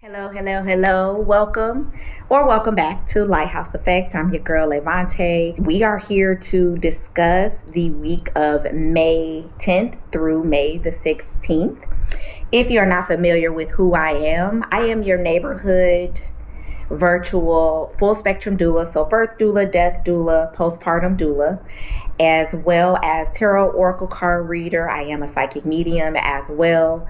Hello, hello, hello. Welcome back to Lighthouse Effect. I'm your girl, Levante. We are here to discuss the week of May 10th through May the 16th. If you're not familiar with who I am your neighborhood virtual full spectrum doula, so birth doula, death doula, postpartum doula, as well as tarot oracle card reader. I am a psychic medium as well.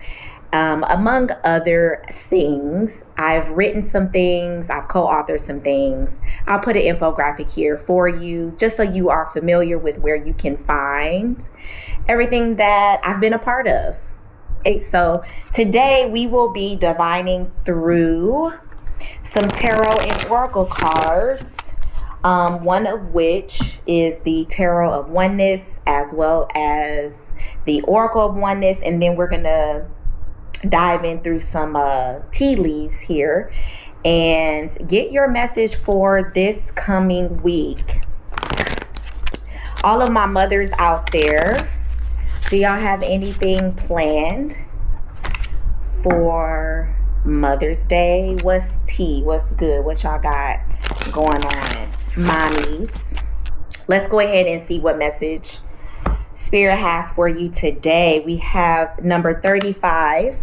Among other things, I've written some things, I've co-authored some things. I'll put an infographic here for you just so you are familiar with where you can find everything that I've been a part of. Okay, so today we will be divining through some tarot and oracle cards, one of which is the Tarot of Oneness as well as the Oracle of Oneness, and then we're going to dive in through some tea leaves here and get your message for this coming week. All of my mothers out there, do y'all have anything planned for Mother's Day? What's tea? What's good? What y'all got going on, mommies? Let's go ahead and see what message Spirit has for you today. We have number 35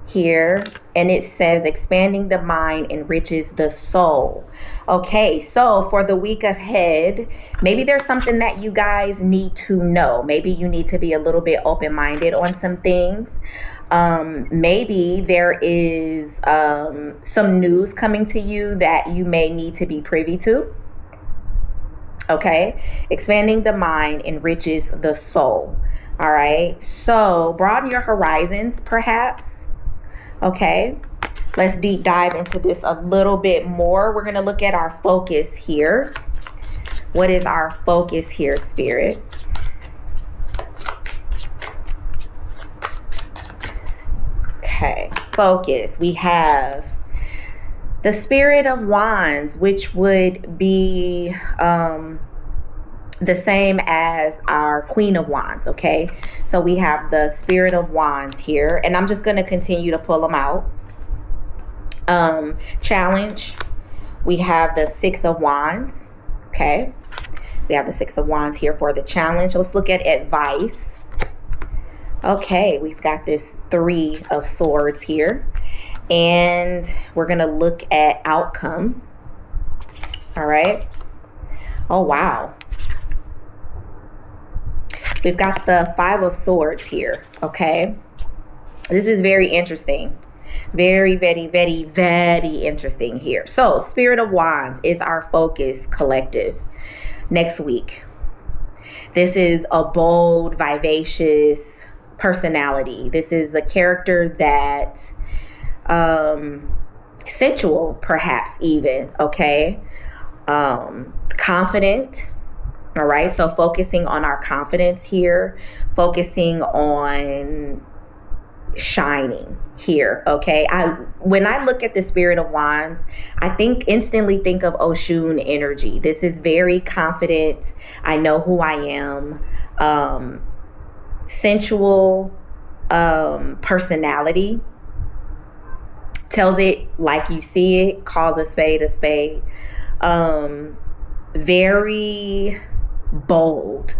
here, and it says expanding the mind enriches the soul. Okay, so for the week ahead, maybe there's something that you guys need to know. Maybe you need to be a little bit open-minded on some things. Maybe there is some news coming to you that you may need to be privy to. Okay, expanding the mind enriches the soul. All right, so broaden your horizons, perhaps. Okay, let's deep dive into this a little bit more. We're going to look at our focus here. What is our focus here, Spirit? Okay, focus. We have the Spirit of Wands, which would be the same as our Queen of Wands. Okay, so we have the Spirit of Wands here, and I'm just going to continue to pull them out. Challenge, we have the Six of Wands. Okay, we have the Six of Wands here for the challenge. Let's look at advice. Okay, we've got this Three of Swords here, and we're going to look at outcome. All right. Oh, wow. We've got the Five of Swords here, okay? This is very interesting. Very, very, very, very interesting here. So, Spirit of Wands is our focus collective next week. This is a bold, vivacious personality. This is a character that, sensual, perhaps even, okay? Confident. All right, so focusing on our confidence here, focusing on shining here, okay? When I look at the Spirit of Wands, I instantly think of Oshun energy. This is very confident. I know who I am. Sensual personality. Tells it like you see it, calls a spade a spade. Very bold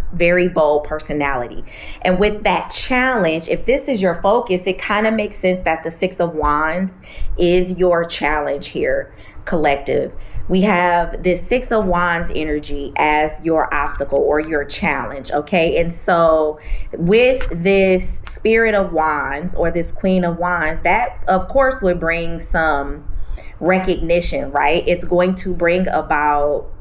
personality. And with that challenge, if this is your focus, it kind of makes sense that the Six of Wands is your challenge here, collective. We have this Six of Wands energy as your obstacle or your challenge, okay? And so with this Spirit of Wands or this Queen of Wands, that of course would bring some recognition, right? It's going to bring about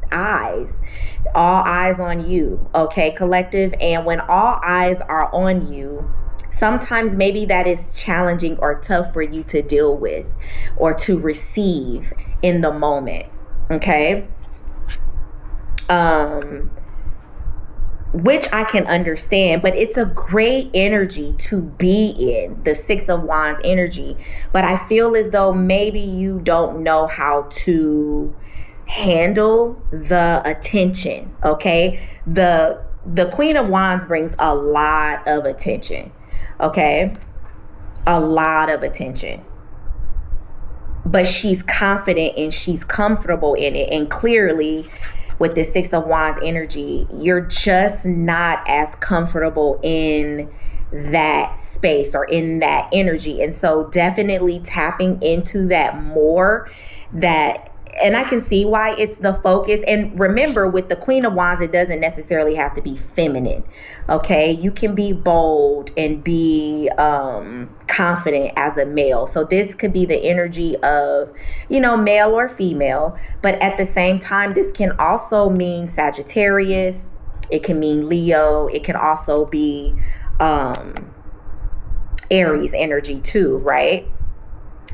all eyes on you, okay, collective. And when all eyes are on you, sometimes maybe that is challenging or tough for you to deal with or to receive in the moment, okay? Which I can understand, but it's a great energy to be in, the Six of Wands energy. But I feel as though maybe you don't know how to handle the attention, okay? The Queen of Wands brings a lot of attention, okay? A lot of attention. but she's confident and she's comfortable in it. And clearly, with the Six of Wands energy, you're just not as comfortable in that space or in that energy. And so definitely tapping into that more, and I can see why it's the focus. And remember, with the Queen of Wands, it doesn't necessarily have to be feminine. Okay, you can be bold and be confident as a male. So this could be the energy of, male or female. But at the same time, this can also mean Sagittarius. It can mean Leo. It can also be Aries energy too, right?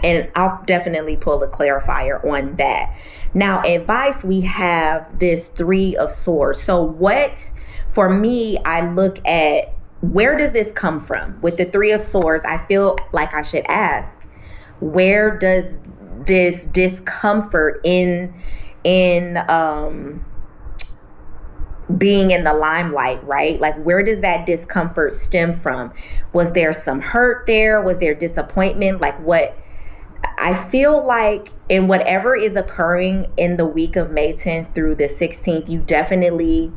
And I'll definitely pull a clarifier on that. Now, advice, we have this Three of Swords. So what, for me, I look at, where does this come from? With the Three of Swords, I feel like I should ask, where does this discomfort in being in the limelight, right? Like, where does that discomfort stem from? Was there some hurt there? Was there disappointment? Like, what? I feel like in whatever is occurring in the week of May 10th through the 16th, you definitely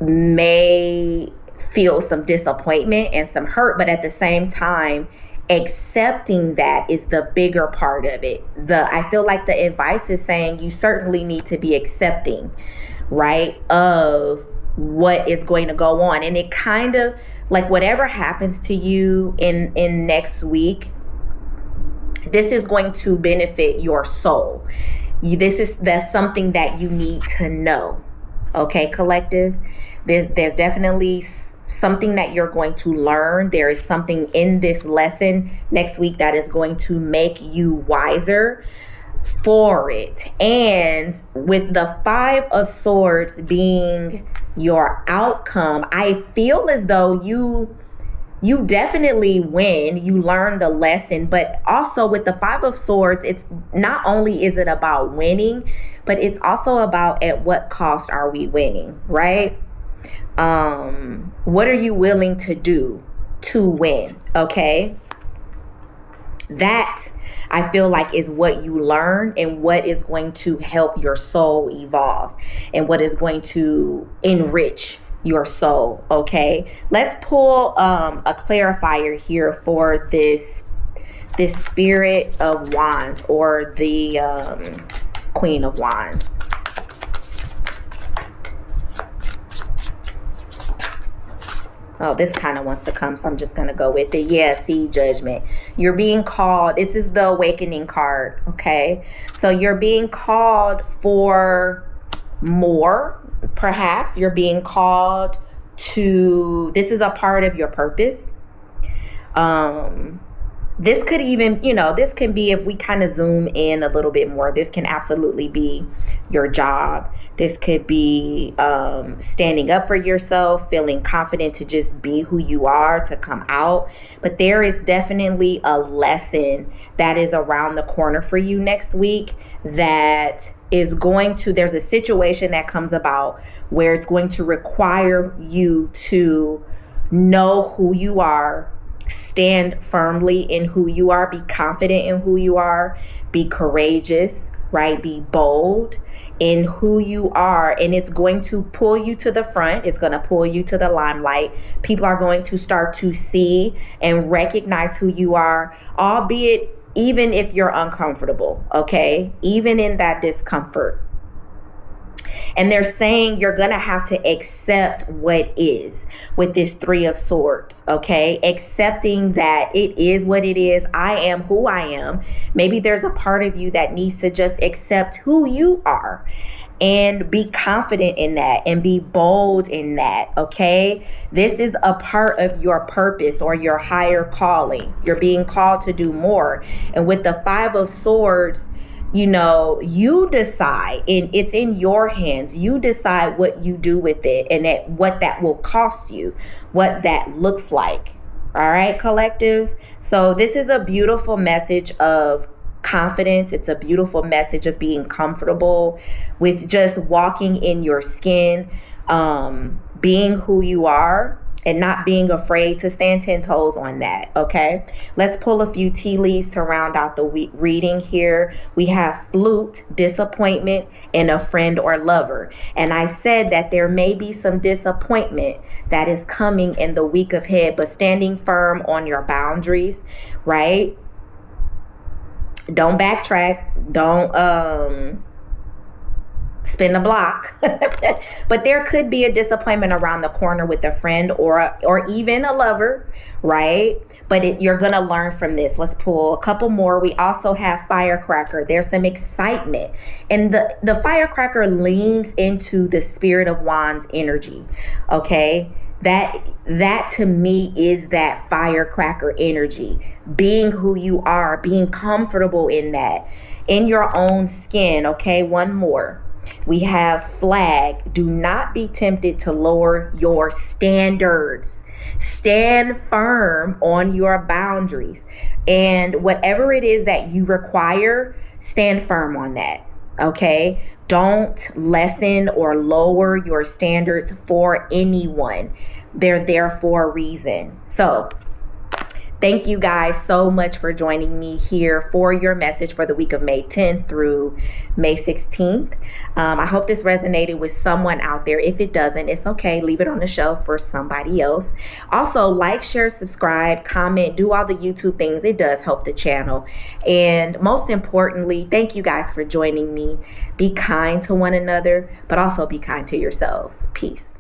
may feel some disappointment and some hurt, but at the same time, accepting that is the bigger part of it. I feel like the advice is saying you certainly need to be accepting, right, of what is going to go on. And it kind of, like, whatever happens to you in next week, this is going to benefit your soul. That's something that you need to know. Okay, collective? There's definitely something that you're going to learn. There is something in this lesson next week that is going to make you wiser for it. And with the Five of Swords being your outcome, I feel as though you definitely win. You learn the lesson, but also with the Five of Swords, it's not only is it about winning, but it's also about at what cost are we winning, right? What are you willing to do to win? Okay. That, I feel like, is what you learn and what is going to help your soul evolve and what is going to enrich your soul. Okay, let's pull a clarifier here for this Spirit of Wands, or the Queen of Wands. Oh, this kind of wants to come, so I'm just going to go with it. Yeah, see, Judgment. You're being called. This is the Awakening card, okay? So you're being called for more. Perhaps you're being called to, this is a part of your purpose. This could even, this can be, if we kind of zoom in a little bit more, this can absolutely be your job. This could be standing up for yourself, feeling confident to just be who you are, to come out. But there is definitely a lesson that is around the corner for you next week that is going to, there's a situation that comes about where it's going to require you to know who you are, stand firmly in who you are, be confident in who you are, be courageous, right? Be bold in who you are. And it's going to pull you to the front. It's going to pull you to the limelight. People are going to start to see and recognize who you are, albeit even if you're uncomfortable, okay? Even in that discomfort. And they're saying you're going to have to accept what is with this Three of Swords, okay? Accepting that it is what it is. I am who I am. Maybe there's a part of you that needs to just accept who you are and be confident in that and be bold in that, okay? This is a part of your purpose or your higher calling. You're being called to do more. And with the Five of Swords, you decide, and it's in your hands. You decide what you do with it and what that will cost you, what that looks like. All right, collective. So this is a beautiful message of confidence. It's a beautiful message of being comfortable with just walking in your skin, being who you are, and not being afraid to stand 10 toes on that. Okay, let's pull a few tea leaves to round out the reading here. We have flute, disappointment, and a friend or lover. And I said that there may be some disappointment that is coming in the week ahead, but standing firm on your boundaries, right? Don't backtrack. Don't spin the block. But there could be a disappointment around the corner with a friend or even a lover, right? But you're gonna learn from this. Let's pull a couple more. We also have firecracker. There's some excitement, and the firecracker leans into the Spirit of Wands energy. Okay, that to me is that firecracker energy, being who you are, being comfortable in that, in your own skin. Okay, one more. We have flag. Do not be tempted to lower your standards. Stand firm on your boundaries. And whatever it is that you require, stand firm on that. Okay? Don't lessen or lower your standards for anyone. They're there for a reason. So, thank you guys so much for joining me here for your message for the week of May 10th through May 16th. I hope this resonated with someone out there. If it doesn't, it's okay. Leave it on the shelf for somebody else. Also, like, share, subscribe, comment, do all the YouTube things. It does help the channel. And most importantly, thank you guys for joining me. Be kind to one another, but also be kind to yourselves. Peace.